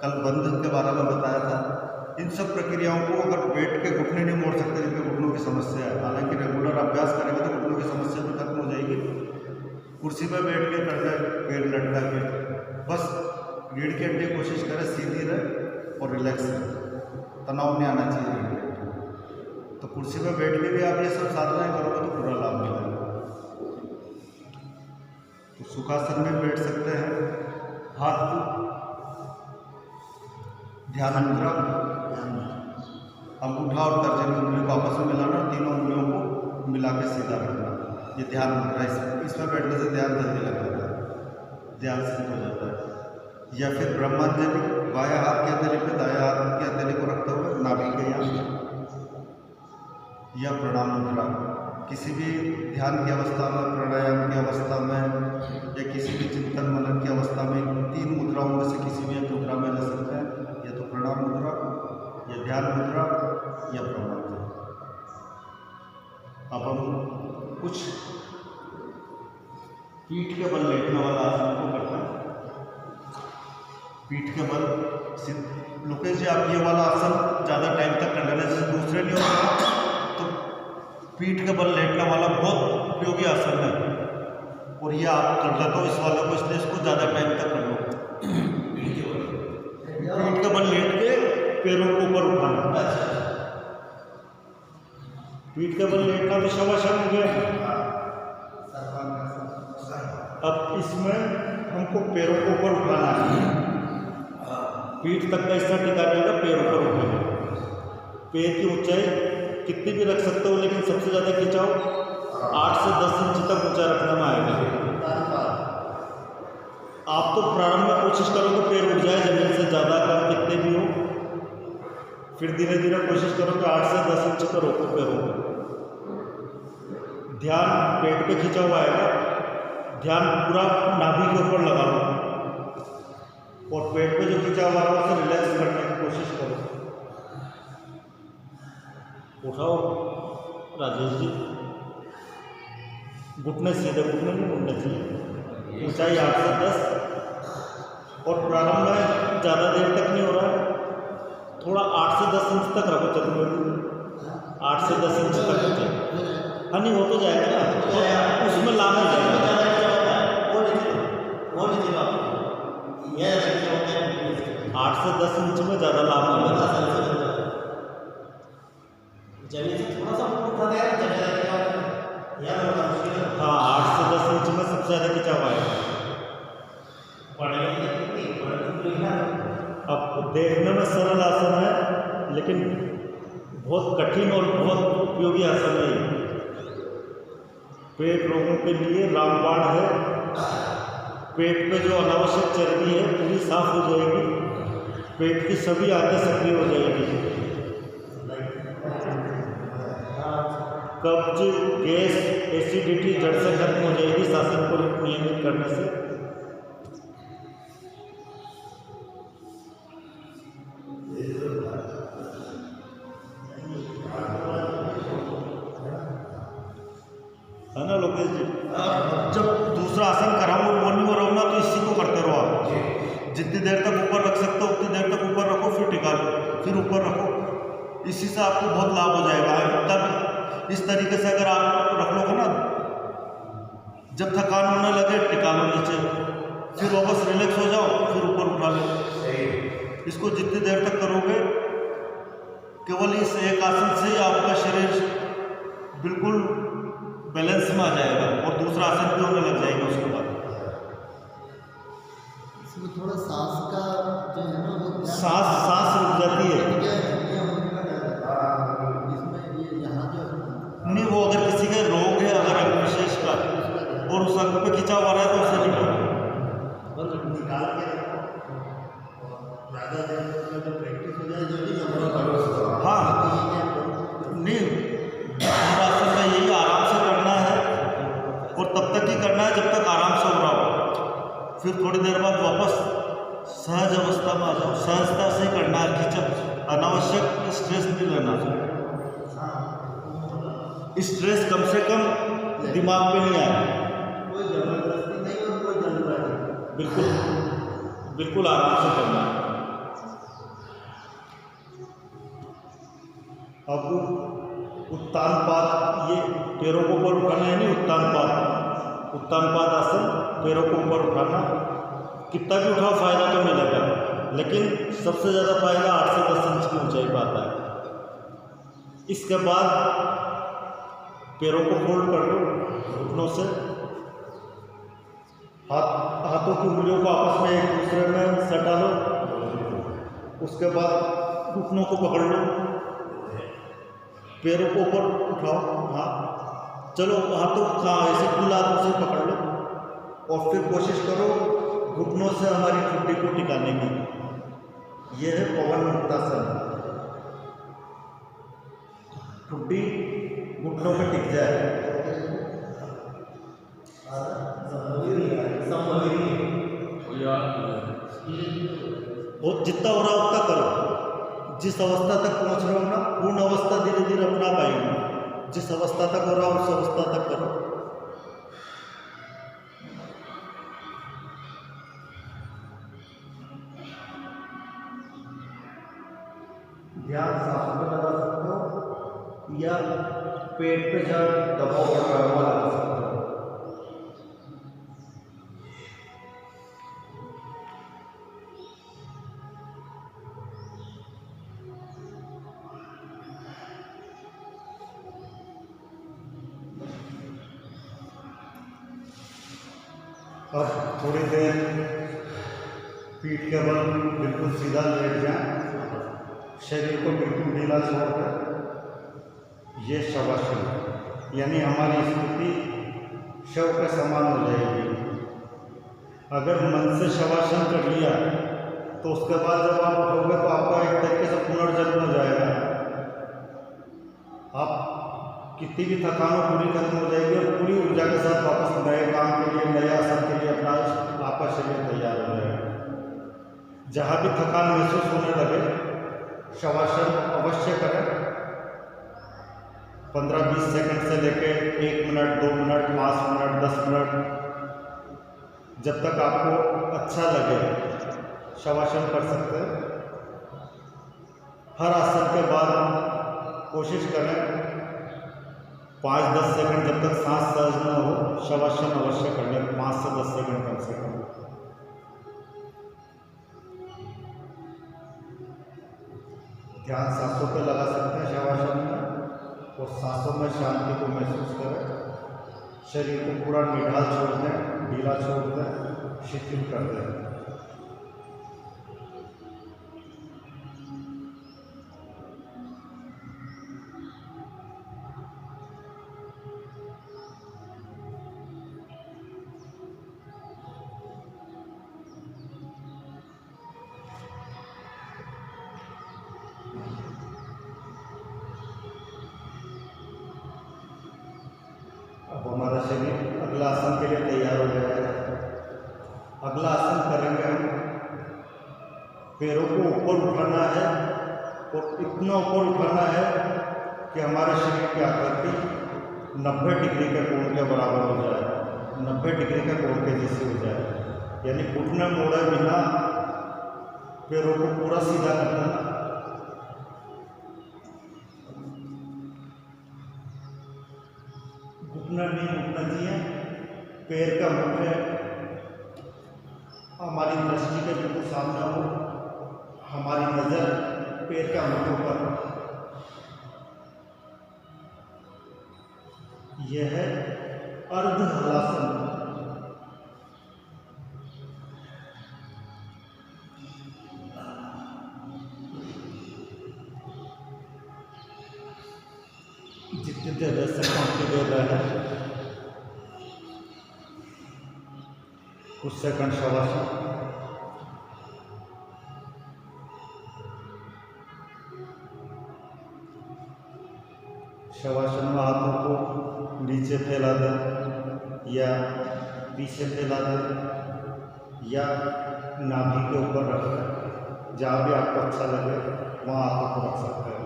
कल बंधन के बारे में बताया था, इन सब प्रक्रियाओं को अगर बैठ के घुटने नहीं मोड़ सकते जिनके घुटनों की समस्या है, हालांकि रेगुलर अभ्यास करेंगे तो घुटनों की समस्या भी खत्म हो जाएगी। कुर्सी पर बैठ के करना, पैर लटका के, बस रीढ़ की हड्डी कोशिश करें सीधी रहे और रिलैक्स रहे, तनाव नहीं आना चाहिए। तो कुर्सी पर बैठ के भी आप ये सब साधनाएं करोगे तो पूरा लाभ मिलेगा। तो सुखासन में बैठ सकते हैं। हाथ ध्यान मुद्रा, अंगूठा और तर्जनी उंगलियों को आपस में मिलाना और तीनों उंगलियों को मिला के सीधा रखना, ये ध्यान मुद्रा। इसमें बैठने से ध्यान जल्दी लग जाता है, ध्यान सिद्ध हो जाता है। या फिर ब्रह्मांजलि, बायां हाथ की हथेली पे दायां हाथ की हथेली को रखते हुए नाभि के यहाँ, या प्रणाम मुद्रा। किसी भी ध्यान की अवस्था में, प्राणायाम की अवस्था में या किसी भी चिंतन मनन की अवस्था में तीन मुद्राओं में से किसी भी एक मुद्रा में रह सकते हैं, या तो प्रणाम मुद्रा, या ध्यान मुद्रा, या ब्रह्मांजलि। अब हम कुछ पीठ के बल लेटने वाला आसन को करते हैं। पीठ के बल लोकेश जी, आप ये वाला आसन ज़्यादा टाइम तक कर लेना, जैसे दूसरे नहीं होता तो पीठ के बल लेटने वाला बहुत उपयोगी आसन है, और ये आप कर लेते हो इस वाले को, इसलिए इसको ज़्यादा टाइम तक कर लो। पीठ के बल लेट के पैरों को ऊपर उठाना। पीठ के बल लेटना तो शवासन हो गया। अब इसमें हमको पैरों को ऊपर उठाना है, पीठ तक का हिस्सा टिका रहेगा, पैर ऊपर उठेगा। पैर की ऊंचाई कितनी भी रख सकते हो, लेकिन सबसे ज़्यादा खिंचाव 8 से 10 इंच तक ऊंचा रखने में आएगा। आप तो प्रारंभ में कोशिश करोगे पैर उठ जाए जमीन से ज़्यादा, कम कितने भी हो, फिर धीरे धीरे कोशिश करोगे 8 से 10 इंच तक रोको पैरों को। ध्यान पेट पे खिंचा हुआ आएगा, ध्यान पूरा नाभि के ऊपर लगा लो और पेट पे जो खिंचा हुआ है उसे रिलैक्स करने की कोशिश करो। उठाओ राजेश जी, घुटने सीधे, घुटने नहीं मुड़ने चाहिए। ऊंचाई 8 से 10, और प्रारंभ में ज़्यादा देर तक नहीं हो रहा है, थोड़ा 8 से 10 इंच तक रखो चतुर्वेदी, 8 से 10 इंच तक नीचे। हाँ नहीं, हो तो जाएगा ना, तो उसमें लाभ नहीं जाएगा। 8 से 10 इंच में ज़्यादा लाभ नहीं होता। हाँ, 8 से 10 इंच में सबसे ज़्यादा खिंचाव आएगा। देखने में सरल आसन है, लेकिन बहुत कठिन और बहुत उपयोगी आसन है ये। पेट रोगों के लिए रामबाण है। पेट पे जो अनावश्यक चर्बी है पूरी साफ हो जाएगी, पेट की सभी आंतें सक्रिय हो जाएगी। कब्ज, गैस, एसिडिटी जड़ से खत्म हो जाएगी इस आसन को नियमित करने से। है ना लोकेश जी? जब दूसरा आसन कराओ वो नहीं हो रहा हो ना तो इसी को करते रहो आप। जितनी देर तक ऊपर रख सकते हो उतनी देर तक ऊपर रखो, फिर टिका लो, फिर ऊपर रखो। इसी से आपको बहुत लाभ हो जाएगा। तब इस तरीके से अगर आप रख लोगे ना, जब थकान होने लगे टिका लो नीचे, फिर वापस रिलैक्स हो जाओ, फिर ऊपर उठा लो। इसको जितनी देर तक करोगे, केवल इस एक आसन से ही आपका शरीर बिल्कुल बैलेंस में आ जाएगा और दूसरा आसन भी होने लग जाएगा उसके बाद। इसमें थोड़ा सांस का जो है ना वो सांस रुक जाती है। इसमें ये यहाँ जो नहीं, वो अगर किसी का रोग है, अगर अंग विशेष का, और उस अंग पे खिंचाव आ रहा है तो उसे निकाल के ज़्यादा देर तक जो प्रैक्टिस हो जाए जल्दी ना। हाँ, नहीं, आसन में यही आराम से करना है और तब तक ही करना है जब तक आराम से हो रहा हो। फिर थोड़ी देर बाद वापस सहज अवस्था में आ जाओ। सहजता से करना है, खिंचाव, अनावश्यक स्ट्रेस नहीं लेना। स्ट्रेस कम से कम दिमाग पे नहीं आए, कोई जबरदस्ती नहीं और कोई जल्दबाजी। बिल्कुल बिल्कुल आराम से करना है। अब उत्तानपाद, ये पैरों को ऊपर उठाना है, नहीं उत्तानपाद। उत्तानपाद आसन, पैरों को ऊपर उठाना। कितना भी उठाओ फायदा तो मिलेगा, लेकिन सबसे ज़्यादा फायदा 8 से 10 इंच की ऊंचाई पर आता है। इसके बाद पैरों को फोल्ड कर लो घुटनों से, हाथों की उंगलियों को आपस में एक दूसरे में सटा लो। उसके बाद घुटनों को पकड़ लो, पैरों को ऊपर उठाओ। हाँ, चलो हाथों का ऐसे खुला हाथों से पकड़ लो और फिर कोशिश करो घुटनों से हमारी ठुड्डी को टिकाने की। यह है पवन मुक्तासन। ठुड्डी घुटनों में टिक जाए। और जितना हो रहा उतना करो। जिस अवस्था तक पहुंच रहे हो ना, पूर्ण अवस्था धीरे धीरे अपना पाएंगे। जिस अवस्था तक हो रहा उस अवस्था तक करो। ध्यान सांसों पे लगा सकते हो या पेट पे जहाँ दबाव पड़ रहा है वो लगा सकते हो। अब थोड़ी देर पीठ के बल बिल्कुल सीधा लेट जाए, शरीर को बिल्कुल ढीला छोड़कर। ये शवासन, यानी हमारी स्थिति शव के समान हो जाएगी। अगर मन से शवासन कर लिया तो उसके बाद जब आप उठोगे तो आपका एक तरीके से पुनर्जन्म हो जाएगा। आप कितनी भी थकान हो पूरी खत्म हो जाएगी और पूरी ऊर्जा के साथ वापस नए काम के लिए, नए आसन के लिए अपना आपका शरीर तैयार हो जाएगा। जहाँ भी थकान महसूस होने लगे शवासन अवश्य करें। 15-20 सेकंड से लेके 1 मिनट, 2 मिनट, 5 मिनट, 10 मिनट, जब तक आपको अच्छा लगे शवासन कर सकते हैं। हर आसन के बाद कोशिश करें 5-10 सेकंड, जब तक सांस सहज न हो, शवासन अवश्य कर लें। 5 से 10 सेकंड कम से कम। ध्यान सांसों पे लगा सकते हैं शवासन में और सांसों में शांति को महसूस करें। शरीर को पूरा निढाल छोड़ दें, ढीला छोड़ दें, शिथिल कर दें। शरीर अगला आसन के लिए तैयार हो गया है। अगला आसन करेंगे हम। पैरों को ऊपर उठाना है और इतना ऊपर उठाना है कि हमारे शरीर की आकृति 90 डिग्री के कोण के बराबर हो जाए, 90 डिग्री के कोण के जैसे हो जाए। यानी घुटने मोड़े बिना पैरों को पूरा सीधा करना। घुटना नहीं उठना चाहिए। पैर का मुख्य हमारी दृष्टि के बिल्कुल सामने हो, हमारी नज़र पैर का मुख्य पर। यह है अर्ध हलासन। जितनी देर रह सकते उतनी देर रहना। कुछ सेकंड शवासन। शवासन में हाथों को नीचे फैला दें या पीछे फैला दें या नाभि के ऊपर रख दें। जहाँ भी आपको अच्छा लगे वहाँ हाथों को रख सकते हैं।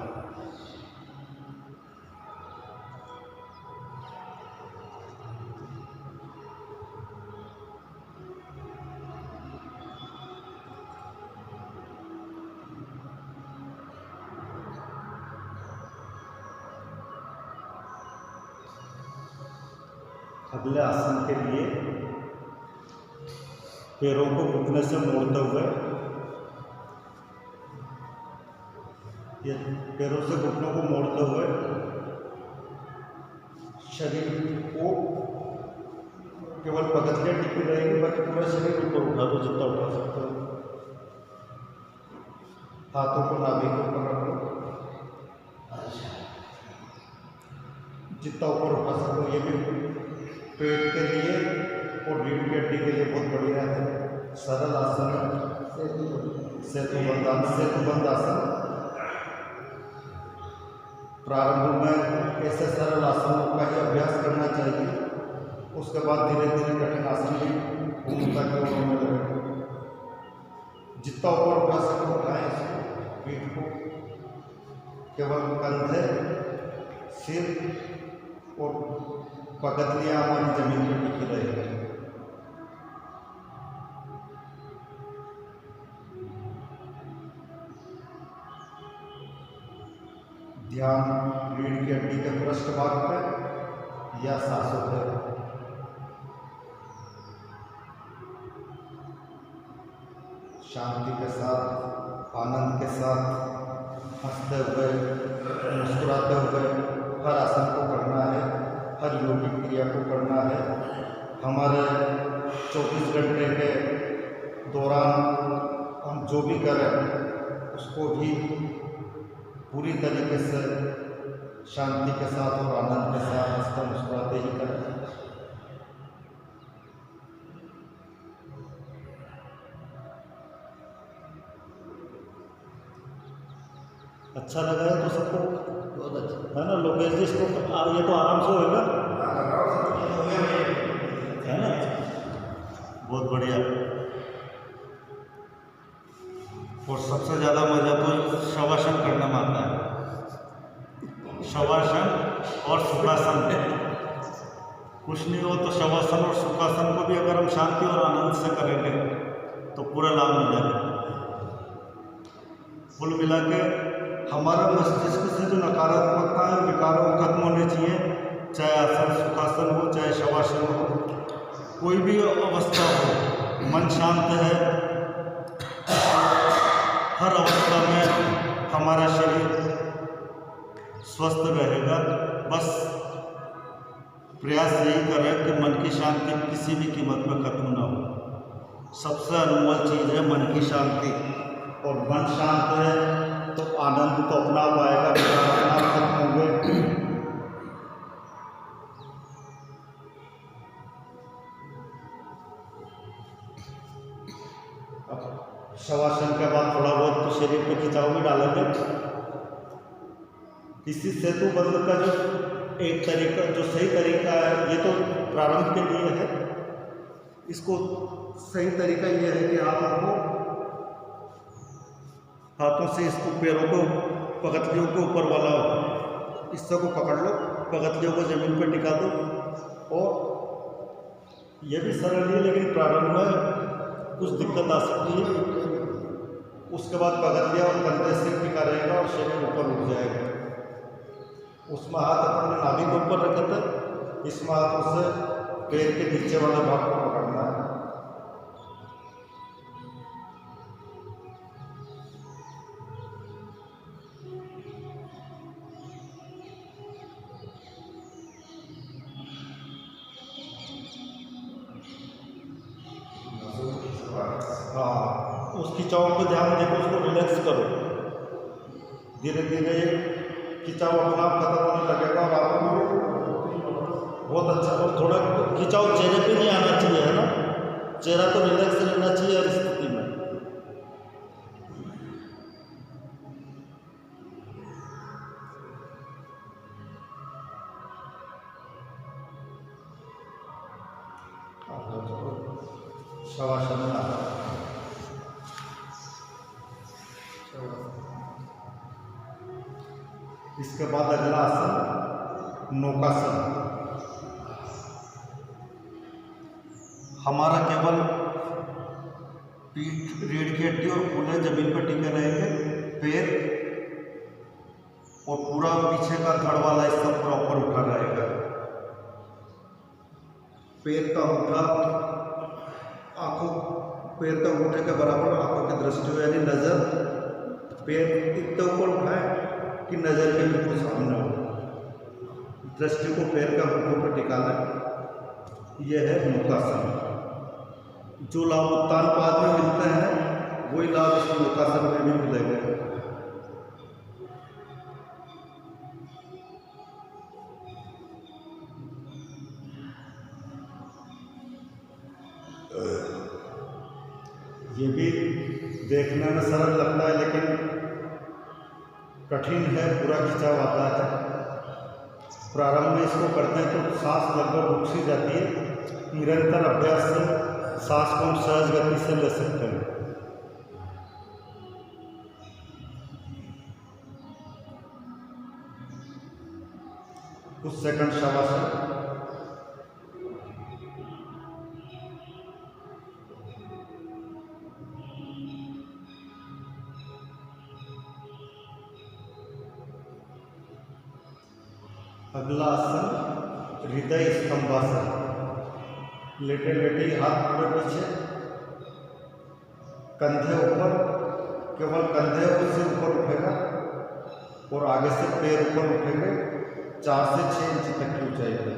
अगले आसन के लिए पैरों को घुटने से मोड़ते हुए, ये पैरों से घुटनों को मोड़ते हुए शरीर को केवल पगथियाँ टिकी रहेगी, बाकी पूरा शरीर ऊपर उठा दो जितना उठा सकते हो। हाथों को नाभि के ऊपर रखो, जितना ऊपर उठा सको। ये भी पेट के लिए और रीढ़ की हड्डी के लिए बहुत बढ़िया है। सरल आसन है, सेतुबंध आसन। प्रारंभ में ऐसे सरल आसनों का ही अभ्यास करना चाहिए। उसके बाद धीरे धीरे कठिन आसन भी भूमिका की ओर होने लगे। जितना ऊपर उठा सको उठाएं इसको। पीठ को केवल कंधे, सिर और पगथियाँ हमारी जमीन पर टिकी रहेगी। ध्यान रीढ़ की हड्डी के पृष्ठ भाग पर या सांसों पर। शांति के साथ, आनंद के साथ, हंसते हुए, मुस्कुराते हुए हर आसन को करना है, हर योगिक क्रिया को करना है। हमारे 24 घंटे के दौरान हम जो भी करें उसको भी पूरी तरीके से शांति के साथ और आनंद के साथ हंसते मुस्कुराते ही करें। अच्छा लगा है तो सबको? बहुत अच्छा है ना लोकेश जी? इसको ये तो आराम से होएगा, है ना? बहुत बढ़िया। और सबसे ज़्यादा मज़ा तो शवासन करने में आता है। शवासन और सुखासन। कुछ नहीं हो तो शवासन और सुखासन को भी अगर हम शांति और आनंद से करेंगे तो पूरा लाभ मिलेगा। कुल मिला के हमारा मस्तिष्क से जो नकारात्मकता है, विकारों को खत्म होने चाहिए। चाहे आसन सुखासन हो, चाहे शवासन हो, कोई भी अवस्था हो, मन शांत है। हर अवस्था में हमारा शरीर स्वस्थ रहेगा। बस प्रयास यही करें कि मन की शांति किसी भी कीमत पर खत्म ना हो। सबसे अनमोल चीज़ है मन की शांति। और मन शांत है तो आनंद तो अपना पाएगा, विकार अपना खत्म होंगे। शवासन के बाद थोड़ा बहुत तो शरीर पे खिंचाव भी डालेंगे। इसी सेतुबंध का जो एक तरीका, जो सही तरीका है, ये तो प्रारंभ के लिए है। इसको सही तरीका ये है कि आप आपको हाथों से इसको पैरों को पगतलियों के ऊपर वाला हिस्सा को पकड़ लो, पगतलियों को ज़मीन पर टिका दो। और यह भी सरल है, लेकिन प्रारंभ में कुछ दिक्कत आ सकती है। उसके बाद पगतलियाँ और कंधे से टिका रहेगा और शरीर ऊपर उठ जाएगा। उसमें हाथ अपने नाभि के ऊपर रखे थे, इसमें हाथों से पैर के नीचे वाले भाग को पकड़ना है। हाँ, उस खिंचाव पे ध्यान देकर उसको रिलैक्स करो। धीरे धीरे खिंचाव अपना आप खत्म होने लगेगा और आपको बहुत अच्छा। और थोड़ा खिंचाव चेहरे पे नहीं आना चाहिए, है ना। चेहरा तो रिलैक्स रहना चाहिए हर स्थिति में। शवासन में आता है। इसके बाद अगला आसन नौकासन। हमारा केवल पीठ, रीढ़ की हड्डी और कूल्हे जमीन पर टिके रहेंगे। पैर और पूरा पीछे का धड़ वाला हिस्सा पूरा ऊपर उठा रहेगा। पैर का अंगूठा आंखों, पैर का अंगूठे के बराबर आंखों की दृष्टि हो, यानी नज़र पैर इतने ऊपर उठाए कि नज़र के बिल्कुल सामने हो। दृष्टि को पैर का अंगूठों पर टिकाना, यह है नौकासन। जो लाभ उत्तान पाद में मिलते हैं वही लाभ इस नौकासन में भी मिलेंगे। ये भी देखने में सरल लगता है, लेकिन कठिन है, पूरा खिंचाव आता है। प्रारंभ में इसको करते हैं तो सांस लगभग रुक सी जाती है। निरंतर अभ्यास से सांस को हम सहज गति से ले सकते हैं। कुछ सेकंड शवासन। अगला आसन हृदय स्तंभासन। लेटे लेटे हाथ पूरे पीछे, कंधे ऊपर, केवल कंधे से ऊपर उठेगा और आगे से पैर ऊपर उठेंगे 4 से 6 इंच तक की ऊंचाई पर।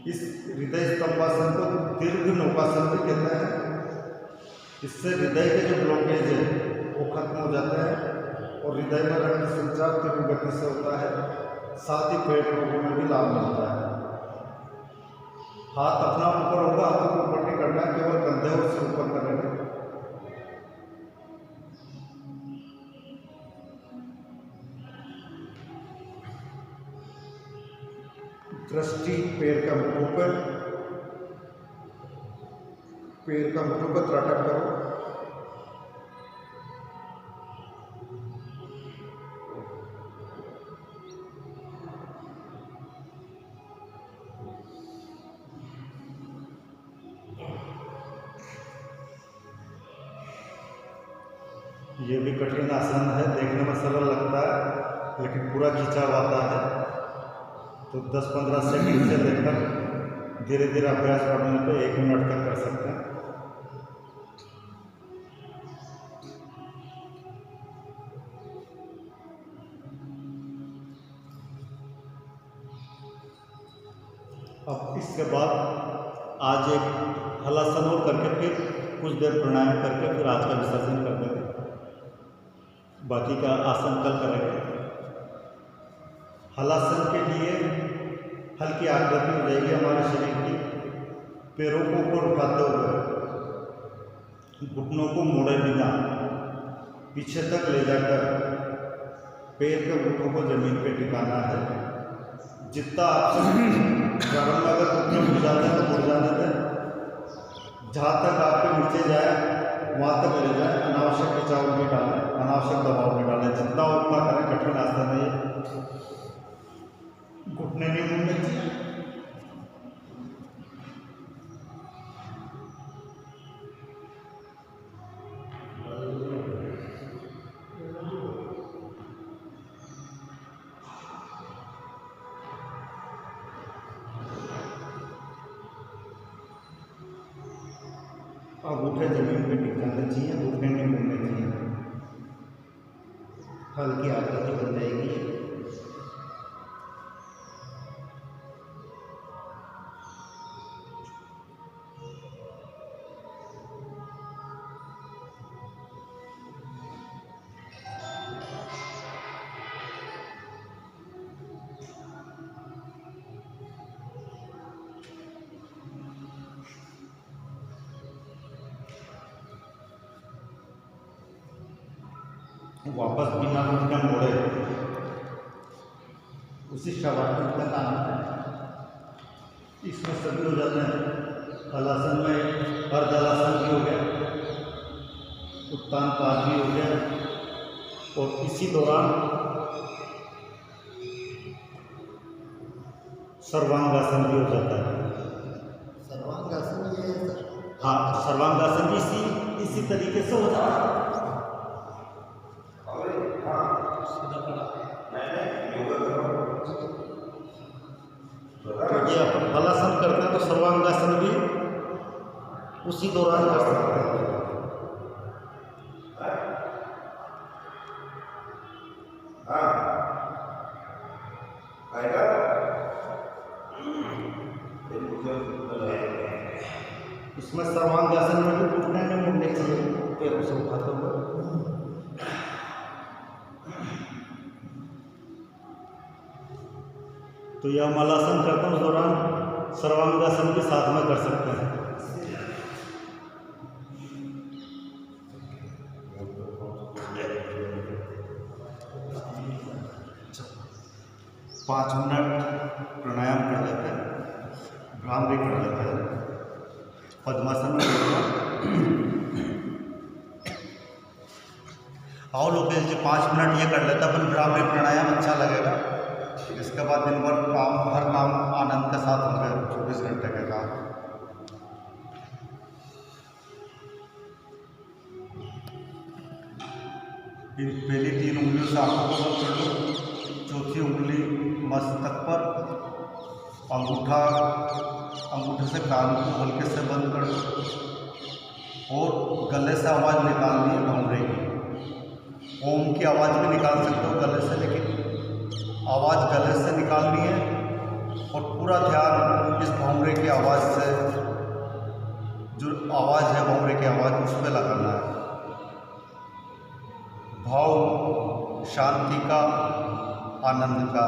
इस हृदय स्तंभासन को दीर्घ नौकासन भी कहते हैं। इससे हृदय के जो ब्लॉकेज है वो खत्म हो जाते हैं और हृदय में रक्त संचार तीव्र गति से होता है। साथ ही पेट रोगों में भी लाभ मिलता है। हाथ अपना ऊपर होगा, हाथों को ऊपर नहीं करना है, केवल कंधे से ऊपर करेंगे। दृष्टि पैर का मुट्ठों पर, पैर का मुट्ठों पर त्राटक करो। ये भी कठिन आसन है, देखने में सरल लगता है लेकिन पूरा खिंचाव आता है। तो 10-15 सेकंड से लेकर धीरे धीरे अभ्यास बढ़ने पे 1 मिनट तक कर सकते हैं। अब इसके बाद आज एक हलासन और करके फिर कुछ देर प्राणायाम करके फिर आज का विसर्जन कर देंगे। बाकी का आसन कल करेंगे। हलासन के लिए हल्की आकृति हो जाएगी हमारे शरीर की। पैरों को ऊपर उठाते हुए, घुटनों को मोड़े बिना पीछे तक ले जाकर पैर के घुटनों को जमीन पे टिकाना है। जितना प्रारंभ में अगर घुटने मुड़ जाते हैं तो मुड़ जाने दें, जहाँ तक आपके नीचे जाए वहाँ तक ले जाए, अनावश्यक खिंचाव नहीं डालें, अनावश्यक दबाव नहीं डालें, जितना उतना करें, कठिन आसन है ये। घुटने नहीं मुड़ने चाहिए। अंगूठे जमीन पे टिक जाने चाहिए, घुटने नहीं मुड़ने चाहिए। हल्की आकृति बन जाएगी। वापस बिना घुटने मोड़े उसी शवासन का काम है। इसमें सभी हो जाते हैं। हलासन में अर्धहलासन भी हो गया, उत्तान पाद भी हो गया, और इसी दौरान सर्वांगासन भी हो जाता है। सर्वांगासन ये है सर? हाँ, सर्वांगासन भी इसी तरीके से हो जाता है। तो ये अपन हलासन करते हैं तो सर्वांगासन भी उसी दौरान कर सकते हैं। इसमें सर्वांगासन में भी घुटने नहीं मुड़ने चाहिए, पैरों से उठाते हुए। तो यह हम हलासन करते हैं, उस दौरान सर्वांगासन भी साथ में कर सकते हैं। पाँच मिनट प्राणायाम कर लेते हैं, भ्रामरी कर लेते हैं, पद्मासन में आओ लोकेश जी 5 मिनट ये कर लेते हैं अपन, भ्रामरी प्राणायाम अच्छा लगेगा। इसके बाद दिन भर काम हर काम आनंद के साथ होंगे, 24 घंटे के काम। पहली 3 उंगलियों से आंखों को बंद कर लो, चौथी उंगली मस्तक पर, अंगूठे से कान को हल्के से बंद कर लो, और गले से आवाज़ निकालनी है भंवरे की। ओम की आवाज़ भी निकाल सकते हो गले से, लेकिन आवाज़ गले से निकालनी है, और पूरा ध्यान इस भंवरे की आवाज़ से, जो आवाज़ है भंवरे की आवाज़, उस पर लगाना है। भाव शांति का, आनंद का।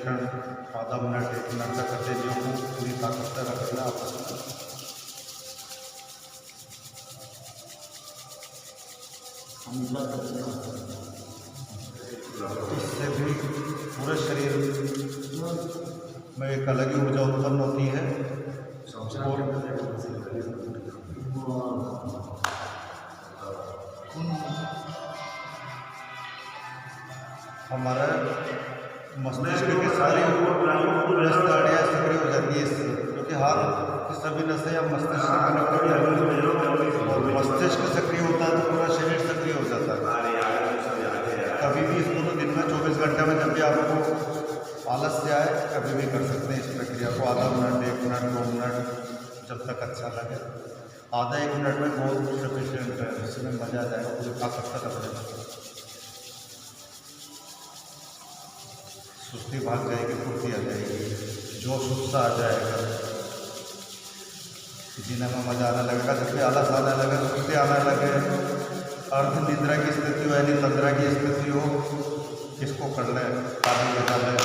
सेकंड, आधा मिनट, 1 मिनट तक हथेलियों को पूरी ताकत से रखना आपस में। इससे भी पूरे शरीर में एक अलग ही ऊर्जा उत्पन्न होती है और हमारा मस्तिष्क की सारी नाड़ियाँ सक्रिय हो जाती है इससे, क्योंकि हाथ की सभी नसें या मस्तिष्क से कनेक्टेड है और मस्तिष्क सक्रिय होता है तो पूरा शरीर सक्रिय हो जाता है। कभी भी इसको तो दिन में 24 घंटे में जब भी आपको आलस्य आए कभी भी कर सकते हैं इस प्रक्रिया को। आधा मिनट, 1 मिनट, 2 मिनट, जब तक अच्छा लगे। आधा 1 मिनट में बहुत सफिशियंट है, इसमें मजा आ जाएगा, पूरी ताकत से कर लेना। सुस्ती भाग जाएगी, फुर्ती आ जाएगी, जोश उत्साह आ जाएगा, जीने में मजा आने लगेगा। जब भी आलस आने लगे, सुस्ती आने लगे, अर्ध निद्रा की स्थिति हो यानी तंद्रा की स्थिति हो, इसको कर लें, ताली बजा लें,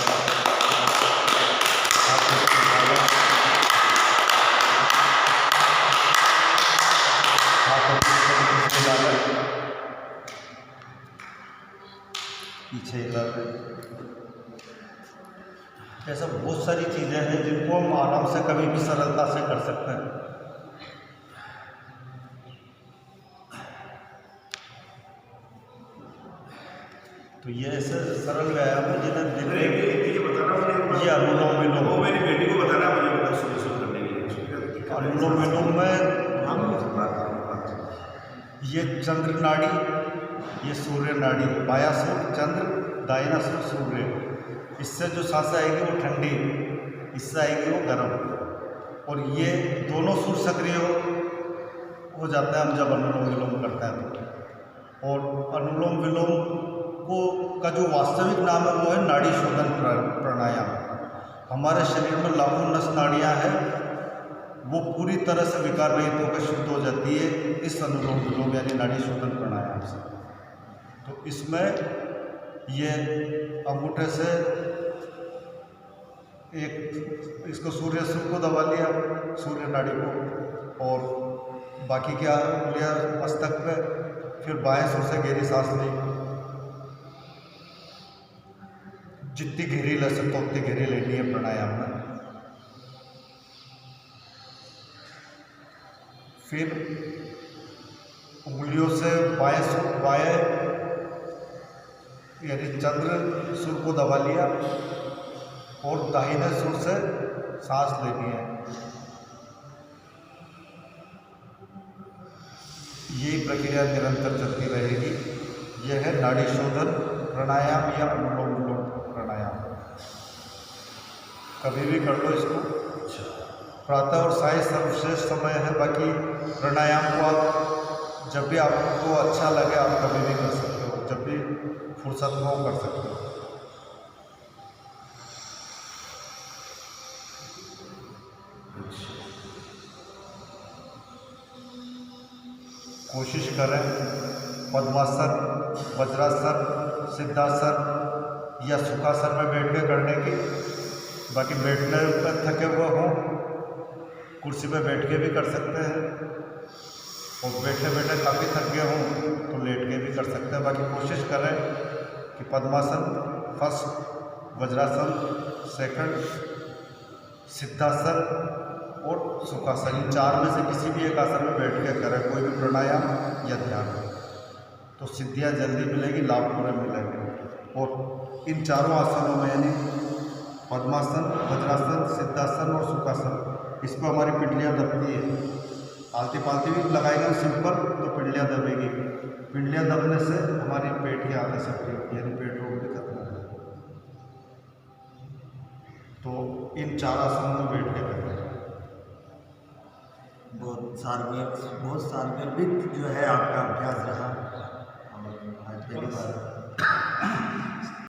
पीछे हिला लें। ऐसा बहुत सारी चीज़ें हैं जिनको हम आराम से कभी भी सरलता से कर सकते हैं। तो ये ऐसे सरल व्यायाम है जिन्हें दिन में ये अनुलोम विलोम, वो मेरी बेटी को बताना मुझे मतलब सुबह करने के लिए। अनुलोम विलोम में ये चंद्र नाड़ी, ये सूर्य नाड़ी, बायासुर चंद्र, दाहिनासुर सूर्य। इससे जो सांस आएगी वो ठंडी, इससे आएगी वो गर्म, और ये दोनों सुर सक्रिय हो जाता है हम जब अनुलोम विलोम करते हैं तो। और अनुलोम विलोम को का जो वास्तविक नाम है वो है नाड़ी शोधन प्राणायाम। हमारे शरीर में लाखों नस नाड़ियाँ हैं, वो पूरी तरह से विकार रहित होकर शुद्ध हो जाती है इस अनुलोम विलोम यानी नाड़ी शोधन प्राणायाम से। तो इसमें ये अंगूठे से एक इसको सूर्य सुर को दबा लिया, सूर्य नाड़ी को, और बाकी क्या लिया मस्तक पे, फिर बाएं सुर से गहरी सांस ली, जितनी गहरी ले सकते उतनी गहरी लेनी है प्राणायाम में। फिर उंगलियों से बाएं यानी चंद्र सुर को दबा लिया और दाहिने सुर से सांस लेनी है। ये प्रक्रिया निरंतर चलती रहेगी। यह है नाड़ी शोधन प्राणायाम या अनुलोम विलोम प्राणायाम। कभी भी कर लो इसको। प्रातः और साय सर्वश्रेष्ठ समय है। बाकी प्राणायाम को आप जब भी आपको अच्छा लगे आप कभी भी कर सकते हो, जब भी फुर्सत हो कर सकते हो। कोशिश करें पद्मासन, वज्रासन, सिद्धासन या सुखासन में बैठ के करने की। बाकी बैठने पर थके हुए हों कुर्सी पे बैठ के भी कर सकते हैं, और बैठे बैठे काफ़ी थक गए हों तो लेट के भी कर सकते हैं। बाकी कोशिश करें कि पद्मासन फर्स्ट, वज्रासन सेकंड, सिद्धासन और सुखासन, इन 4 में से किसी भी एक आसन में बैठ के करें कोई भी प्राणायाम या ध्यान, तो सिद्धियाँ जल्दी मिलेगी, लाभ पूरे मिलेंगे। और इन चारों आसनों में यानी पद्मासन, वज्रासन, सिद्धासन और सुखासन, इस पर हमारी पिंडलियाँ दबती है। आलती पालती भी लगाएंगे सिंपल तो पिंडलियाँ दबेगी। पिंडलियाँ दबने से हमारी पेट की आदत सक्रिय होती है, यानी पेट रोग भी खत्म हो जाएगा। तो इन 4 आसनों में बैठ के करें। बहुत सार्वजनिक जो है आपका अभ्यास रहा, और आज पहली बार